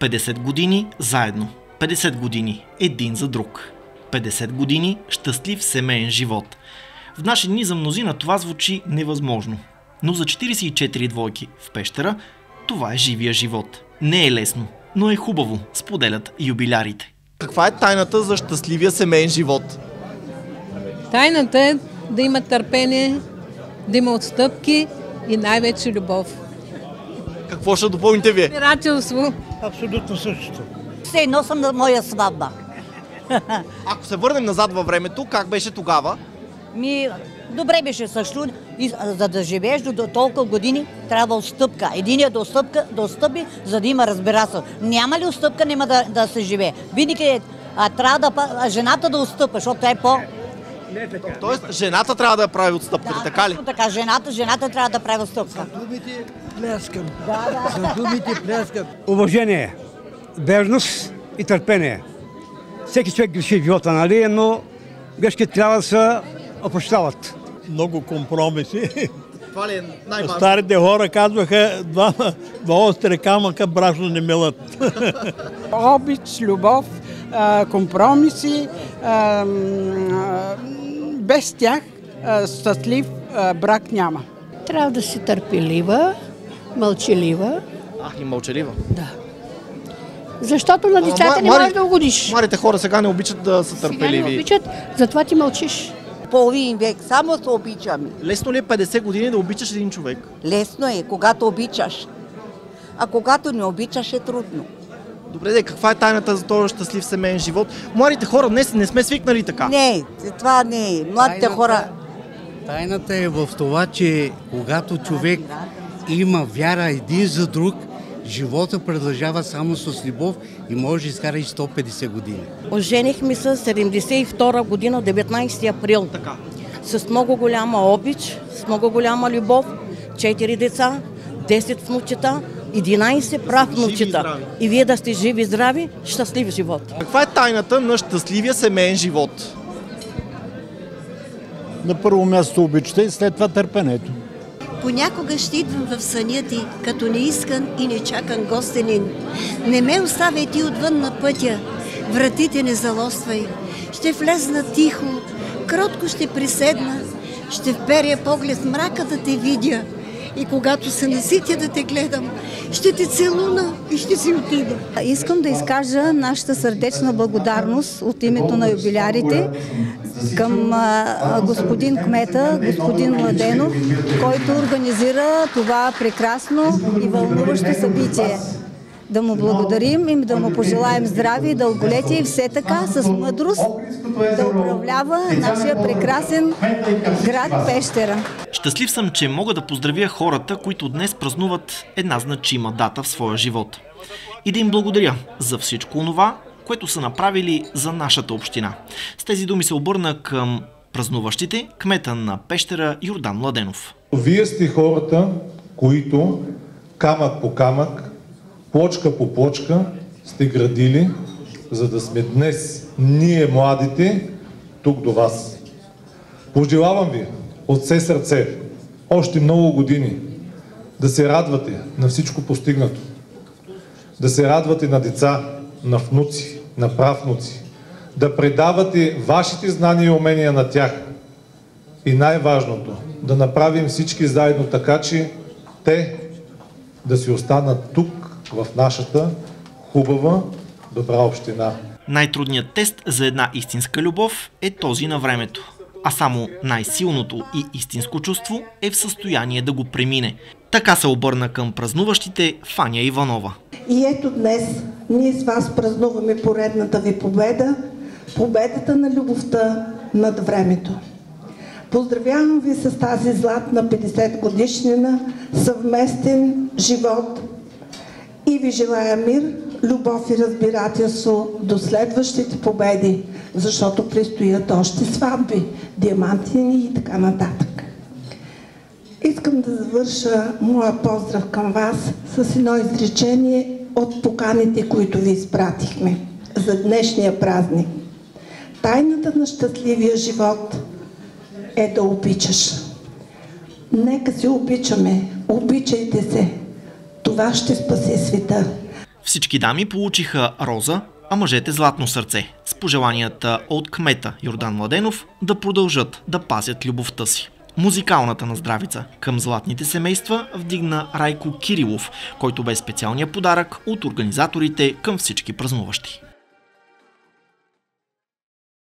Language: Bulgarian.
50 години заедно. 50 години един за друг. 50 години щастлив семейен живот. В наши дни за мнозина това звучи невъзможно. Но за 44 двойки в Пещера това е живия живот. Не е лесно, но е хубаво, споделят юбилярите. Каква е тайната за щастливия семейен живот? Тайната е да има търпение, да има отстъпки и най-вече любов. Какво ще допълните вие? Разбирателство. Абсолютно същото. Все едно съм на моя сватба. Ако се върнем назад във времето, как беше тогава? Добре беше също. За да живееш до толкова години, трябва отстъпка. Единият да отстъпи, за да има разбирателство. Няма ли отстъпка, няма да се живее. Винаги трябва жената да отстъпа, защото тя е по... Тоест, жената трябва да прави отстъпка, така ли? Така, жената трябва да прави отстъпка. За думите пляскам. За думите пляскам. Уважение, верност и търпение. Всеки човек греши в живота, нали? Но грешки трябва да се опрощават. Много компромиси. Това ли е най-важно? Старите хора казваха, два остри камъка брашно не милат. Обич, любов, компромиси, без тях щастлив брак няма. Трябва да си търпелива, мълчалива. И мълчалива. Да. Защото на децата не можеш да угодиш. Младите хора сега не обичат да са търпеливи. Сега не обичат, затова ти мълчиш. Половин век, само се обичаме. Лесно ли е 50 години да обичаш един човек? Лесно е, когато обичаш. А когато не обичаш, е трудно. Добре, каква е тайната за този щастлив семейен живот? Младите хора днес не сме свикнали така. Не, това не е. Младите хора... Тайната е в това, че когато човек има вяра един за друг, живота продължава само с любов и може да изкара и 150 години. Оженихме се 72 година, 19 април. Така. С много голяма обич, с много голяма любов, 4 деца, 10 внучета, 11 правнучета. И вие да сте живи и здрави, щастлив живот. Каква е тайната на щастливия семейен живот? На първо място обичта и след това търпенето. Понякога ще идвам в съня ти, като неискан и нечакан гостенин. Не ме оставяй ти отвън на пътя, вратите не залоствай. Ще влезна тихо, кротко ще приседна, ще вперя поглед в мрака да те видя. И когато се наситя да те гледам, ще те целуна и ще си отида. Искам да изкажа нашата сърдечна благодарност от името на юбилярите към господин кмета, господин Младенов, който организира това прекрасно и вълнуващо събитие. Да му благодарим и да му пожелаем здраве и дълголетие и все така с мъдрост да управлява нашия прекрасен град Пещера. Щастлив съм, че мога да поздравя хората, които днес празнуват една значима дата в своя живот. И да им благодаря за всичко онова, което са направили за нашата община. С тези думи се обърна към празнуващите кмета на Пещера Йордан Младенов. Вие сте хората, които камък по камък, плочка по плочка сте градили, за да сме днес ние младите тук до вас. Пожелавам ви от все сърце още много години да се радвате на всичко постигнато, да се радвате на деца, на внуци, на правнуци, да предавате вашите знания и умения на тях и най-важното, да направим всички заедно така, че те да си останат тук в нашата хубава, добра община. Най-трудният тест за една истинска любов е този на времето. А само най-силното и истинско чувство е в състояние да го премине. Така се обърна към празнуващите Фаня Иванова. И ето днес ние с вас празнуваме поредната ви победа, победата на любовта над времето. Поздравявам ви с тази златна 50 годишнина, съвместен живот и ви желая мир, любов и разбирателство до следващите победи, защото предстоят още сватби, диамантини и така нататък. Искам да завърша моя поздрав към вас с едно изречение от поканите, които ви изпратихме за днешния празник. Тайната на щастливия живот е да обичаш. Нека се обичаме, обичайте се. Това ще спаси света. Всички дами получиха роза, а мъжете златно сърце, с пожеланията от кмета Йордан Младенов да продължат да пазят любовта си. Музикалната наздравица към златните семейства вдигна Райко Кирилов, който бе специалния подарък от организаторите към всички празнуващи.